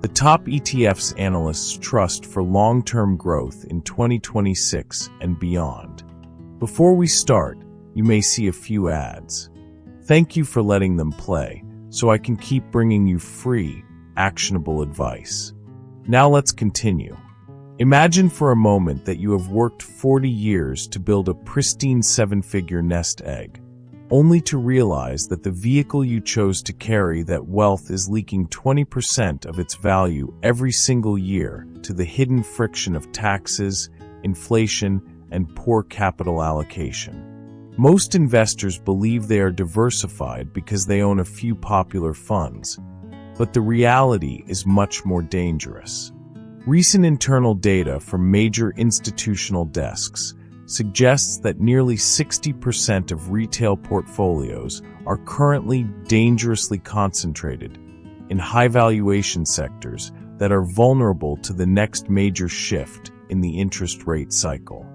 the top ETFs analysts trust for long-term growth in 2026 and beyond. Before we start, you may see a few ads. Thank you for letting them play, so I can keep bringing you free, actionable advice. Now let's continue. Imagine for a moment that you have worked 40 years to build a pristine 7-figure nest egg, only to realize that the vehicle you chose to carry that wealth is leaking 20% of its value every single year to the hidden friction of taxes, inflation, and poor capital allocation. Most investors believe they are diversified because they own a few popular funds, but the reality is much more dangerous. Recent internal data from major institutional desks suggests that nearly 60% of retail portfolios are currently dangerously concentrated in high-valuation sectors that are vulnerable to the next major shift in the interest rate cycle.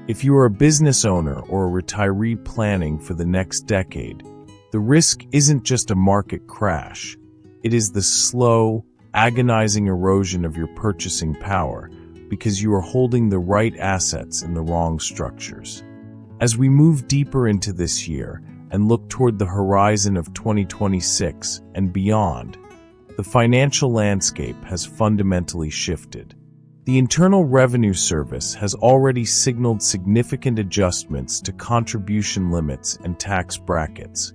If you are a business owner or a retiree planning for the next decade, the risk isn't just a market crash. It is the slow, agonizing erosion of your purchasing power because you are holding the right assets in the wrong structures. As we move deeper into this year and look toward the horizon of 2026 and beyond, the financial landscape has fundamentally shifted. The Internal Revenue Service has already signaled significant adjustments to contribution limits and tax brackets,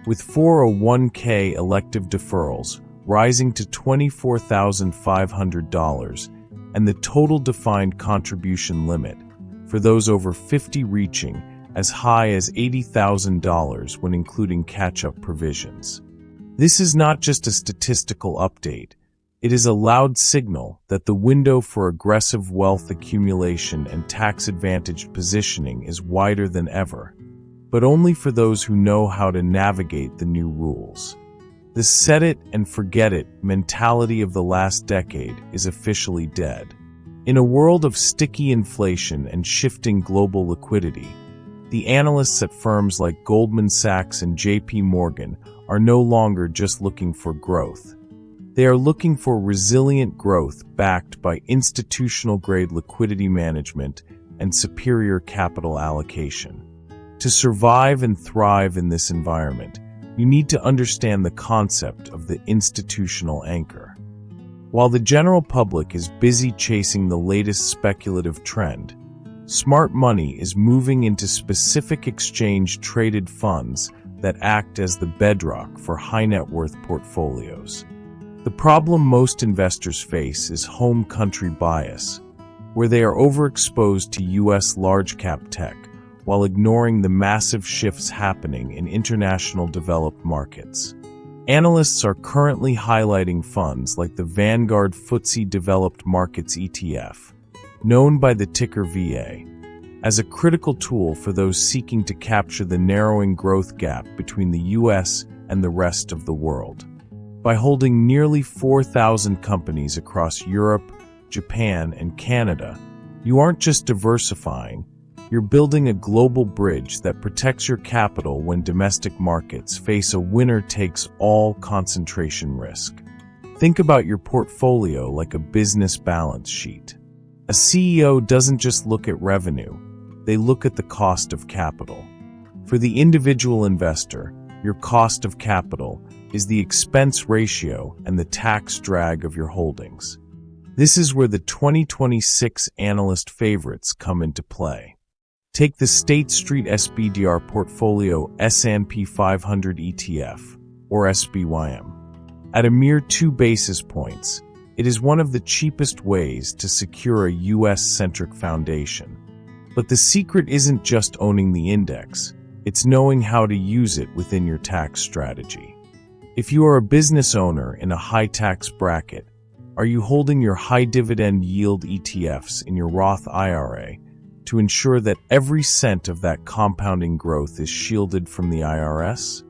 with 401k elective deferrals rising to $24,500 and the total defined contribution limit for those over 50 reaching as high as $80,000 when including catch-up provisions. This is not just a statistical update. It is a loud signal that the window for aggressive wealth accumulation and tax-advantaged positioning is wider than ever, but only for those who know how to navigate the new rules. The set-it-and-forget-it mentality of the last decade is officially dead. In a world of sticky inflation and shifting global liquidity, the analysts at firms like Goldman Sachs and JP Morgan are no longer just looking for growth. They are looking for resilient growth backed by institutional-grade liquidity management and superior capital allocation. To survive and thrive in this environment, you need to understand the concept of the institutional anchor. While the general public is busy chasing the latest speculative trend, smart money is moving into specific exchange-traded funds that act as the bedrock for high-net-worth portfolios. The problem most investors face is home country bias, where they are overexposed to U.S. large-cap tech, while ignoring the massive shifts happening in international developed markets. Analysts are currently highlighting funds like the Vanguard FTSE Developed Markets ETF, known by the ticker VA, as a critical tool for those seeking to capture the narrowing growth gap between the US and the rest of the world. By holding nearly 4,000 companies across Europe, Japan, and Canada, you aren't just diversifying, you're building a global bridge that protects your capital when domestic markets face a winner-takes-all concentration risk. Think about your portfolio like a business balance sheet. A CEO doesn't just look at revenue, they look at the cost of capital. For the individual investor, your cost of capital is the expense ratio and the tax drag of your holdings. This is where the 2026 analyst favorites come into play. Take the State Street SPDR Portfolio S&P 500 ETF, or SPYM. At a mere 2 basis points, it is one of the cheapest ways to secure a US-centric foundation. But the secret isn't just owning the index, it's knowing how to use it within your tax strategy. If you are a business owner in a high-tax bracket, are you holding your high-dividend yield ETFs in your Roth IRA to ensure that every cent of that compounding growth is shielded from the IRS?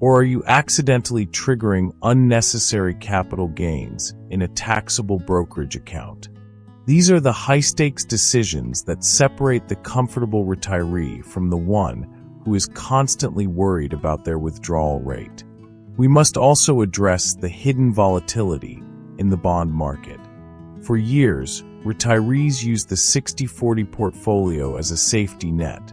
Or are you accidentally triggering unnecessary capital gains in a taxable brokerage account? These are the high-stakes decisions that separate the comfortable retiree from the one who is constantly worried about their withdrawal rate. We must also address the hidden volatility in the bond market. For years, retirees used the 60-40 portfolio as a safety net.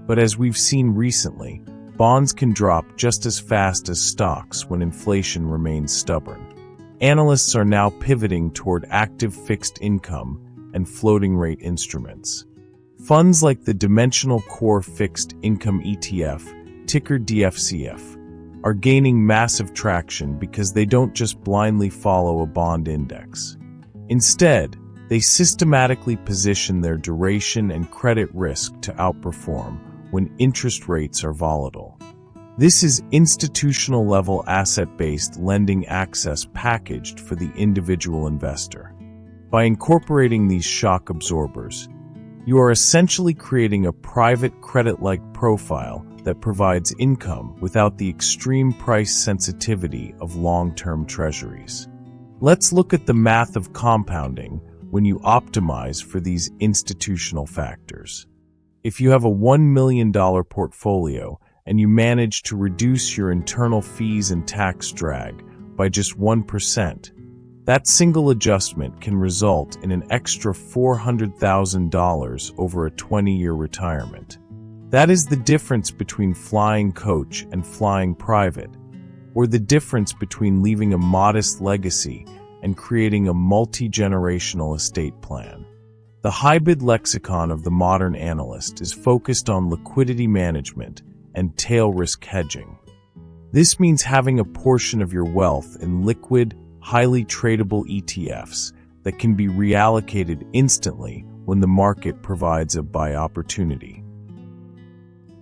But as we've seen recently, bonds can drop just as fast as stocks when inflation remains stubborn. Analysts are now pivoting toward active fixed income and floating rate instruments. Funds like the Dimensional Core Fixed Income ETF, ticker DFCF, are gaining massive traction because they don't just blindly follow a bond index. Instead, they systematically position their duration and credit risk to outperform when interest rates are volatile. This is institutional-level asset-based lending access packaged for the individual investor. By incorporating these shock absorbers, you are essentially creating a private credit-like profile that provides income without the extreme price sensitivity of long-term treasuries. Let's look at the math of compounding when you optimize for these institutional factors. If you have a $1 million portfolio and you manage to reduce your internal fees and tax drag by just 1%, that single adjustment can result in an extra $400,000 over a 20-year retirement. That is the difference between flying coach and flying private, or the difference between leaving a modest legacy and creating a multi-generational estate plan. The hybrid lexicon of the modern analyst is focused on liquidity management and tail risk hedging. This means having a portion of your wealth in liquid, highly tradable ETFs that can be reallocated instantly when the market provides a buy opportunity.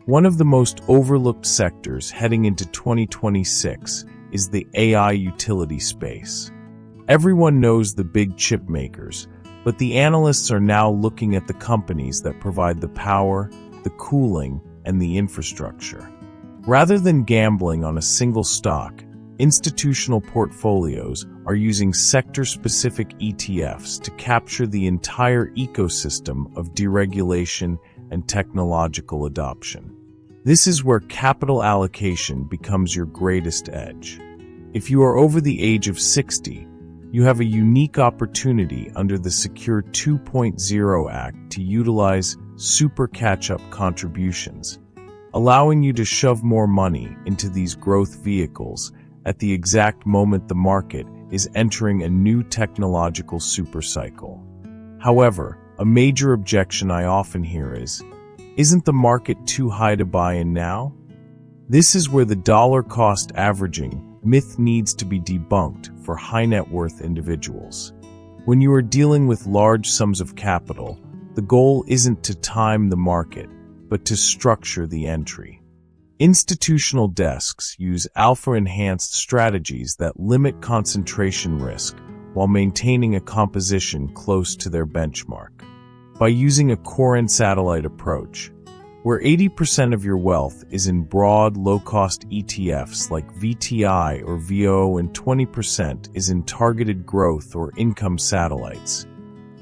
One of the most overlooked sectors heading into 2026 is the AI utility space. Everyone knows the big chip makers, but the analysts are now looking at the companies that provide the power, the cooling, and the infrastructure. Rather than gambling on a single stock, institutional portfolios are using sector-specific ETFs to capture the entire ecosystem of deregulation and technological adoption. This is where capital allocation becomes your greatest edge. If you are over the age of 60, you have a unique opportunity under the Secure 2.0 Act to utilize super catch-up contributions, allowing you to shove more money into these growth vehicles at the exact moment the market is entering a new technological supercycle. However, a major objection I often hear is, isn't the market too high to buy in now? This is where the dollar cost averaging myth needs to be debunked for high net worth individuals. When you are dealing with large sums of capital, the goal isn't to time the market, but to structure the entry. Institutional desks use alpha-enhanced strategies that limit concentration risk while maintaining a composition close to their benchmark. By using a core and satellite approach, where 80% of your wealth is in broad, low-cost ETFs like VTI or VO and 20% is in targeted growth or income satellites,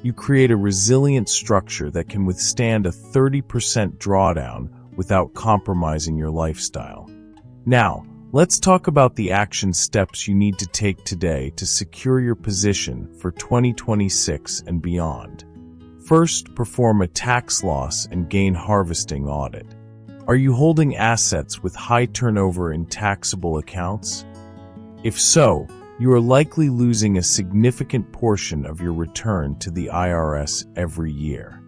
you create a resilient structure that can withstand a 30% drawdown without compromising your lifestyle. Now, let's talk about the action steps you need to take today to secure your position for 2026 and beyond. First, perform a tax loss and gain harvesting audit. Are you holding assets with high turnover in taxable accounts? If so, you are likely losing a significant portion of your return to the IRS every year.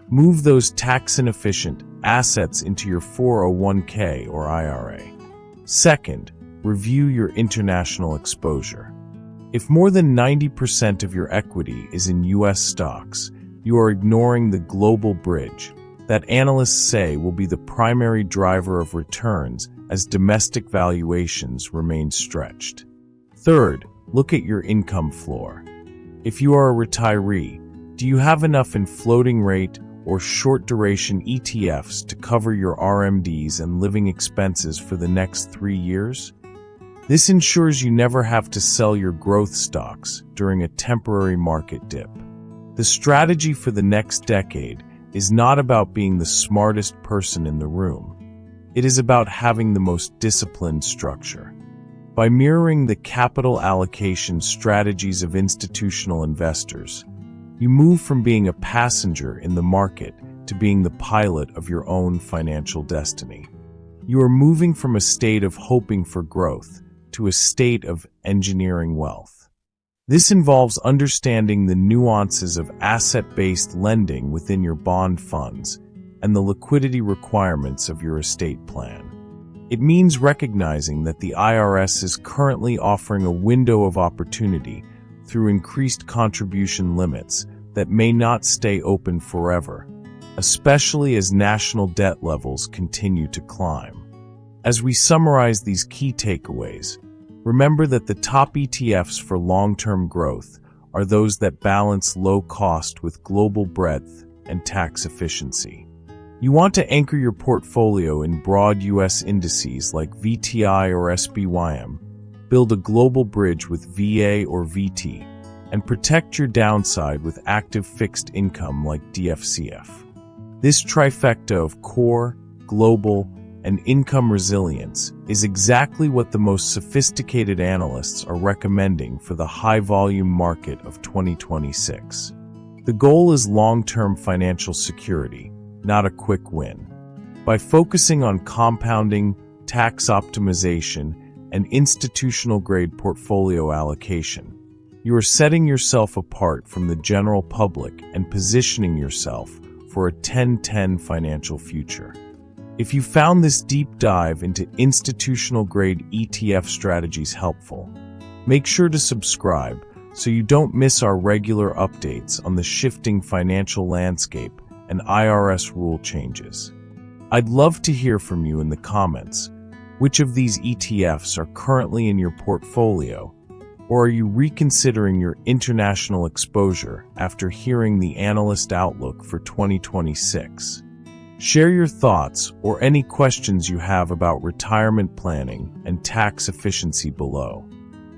Move those tax-inefficient assets into your 401k or IRA. Second, review your international exposure. If more than 90% of your equity is in U.S. stocks, you are ignoring the global bridge that analysts say will be the primary driver of returns as domestic valuations remain stretched. Third, look at your income floor. If you are a retiree, do you have enough in floating rate or short-duration ETFs to cover your RMDs and living expenses for the next 3 years? This ensures you never have to sell your growth stocks during a temporary market dip. The strategy for the next decade is not about being the smartest person in the room. It is about having the most disciplined structure. By mirroring the capital allocation strategies of institutional investors, you move from being a passenger in the market to being the pilot of your own financial destiny. You are moving from a state of hoping for growth to a state of engineering wealth. This involves understanding the nuances of asset-based lending within your bond funds and the liquidity requirements of your estate plan. It means recognizing that the IRS is currently offering a window of opportunity through increased contribution limits that may not stay open forever, especially as national debt levels continue to climb. As we summarize these key takeaways, remember that the top ETFs for long-term growth are those that balance low cost with global breadth and tax efficiency. You want to anchor your portfolio in broad U.S. indices like VTI or SPYM, build a global bridge with VA or VT, and protect your downside with active fixed income like DFCF. This trifecta of core, global, and income resilience is exactly what the most sophisticated analysts are recommending for the high-volume market of 2026. The goal is long-term financial security, not a quick win. By focusing on compounding, tax optimization, and institutional-grade portfolio allocation, you are setting yourself apart from the general public and positioning yourself for a 10-10 financial future. If you found this deep dive into institutional-grade ETF strategies helpful, make sure to subscribe so you don't miss our regular updates on the shifting financial landscape and IRS rule changes. I'd love to hear from you in the comments. Which of these ETFs are currently in your portfolio, or are you reconsidering your international exposure after hearing the analyst outlook for 2026? Share your thoughts or any questions you have about retirement planning and tax efficiency below.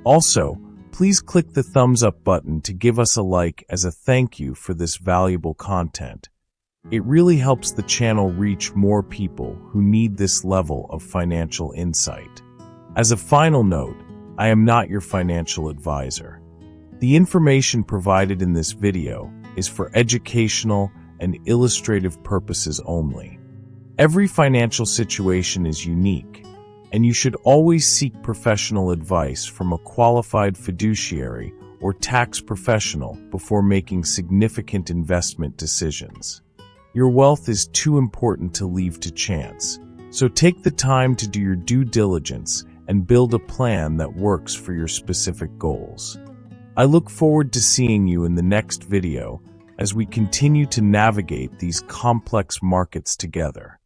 Also, please click the thumbs up button to give us a like as a thank you for this valuable content. It really helps the channel reach more people who need this level of financial insight. As a final note, I am not your financial advisor. The information provided in this video is for educational and illustrative purposes only. Every financial situation is unique, and you should always seek professional advice from a qualified fiduciary or tax professional before making significant investment decisions. Your wealth is too important to leave to chance, so take the time to do your due diligence and build a plan that works for your specific goals. I look forward to seeing you in the next video as we continue to navigate these complex markets together.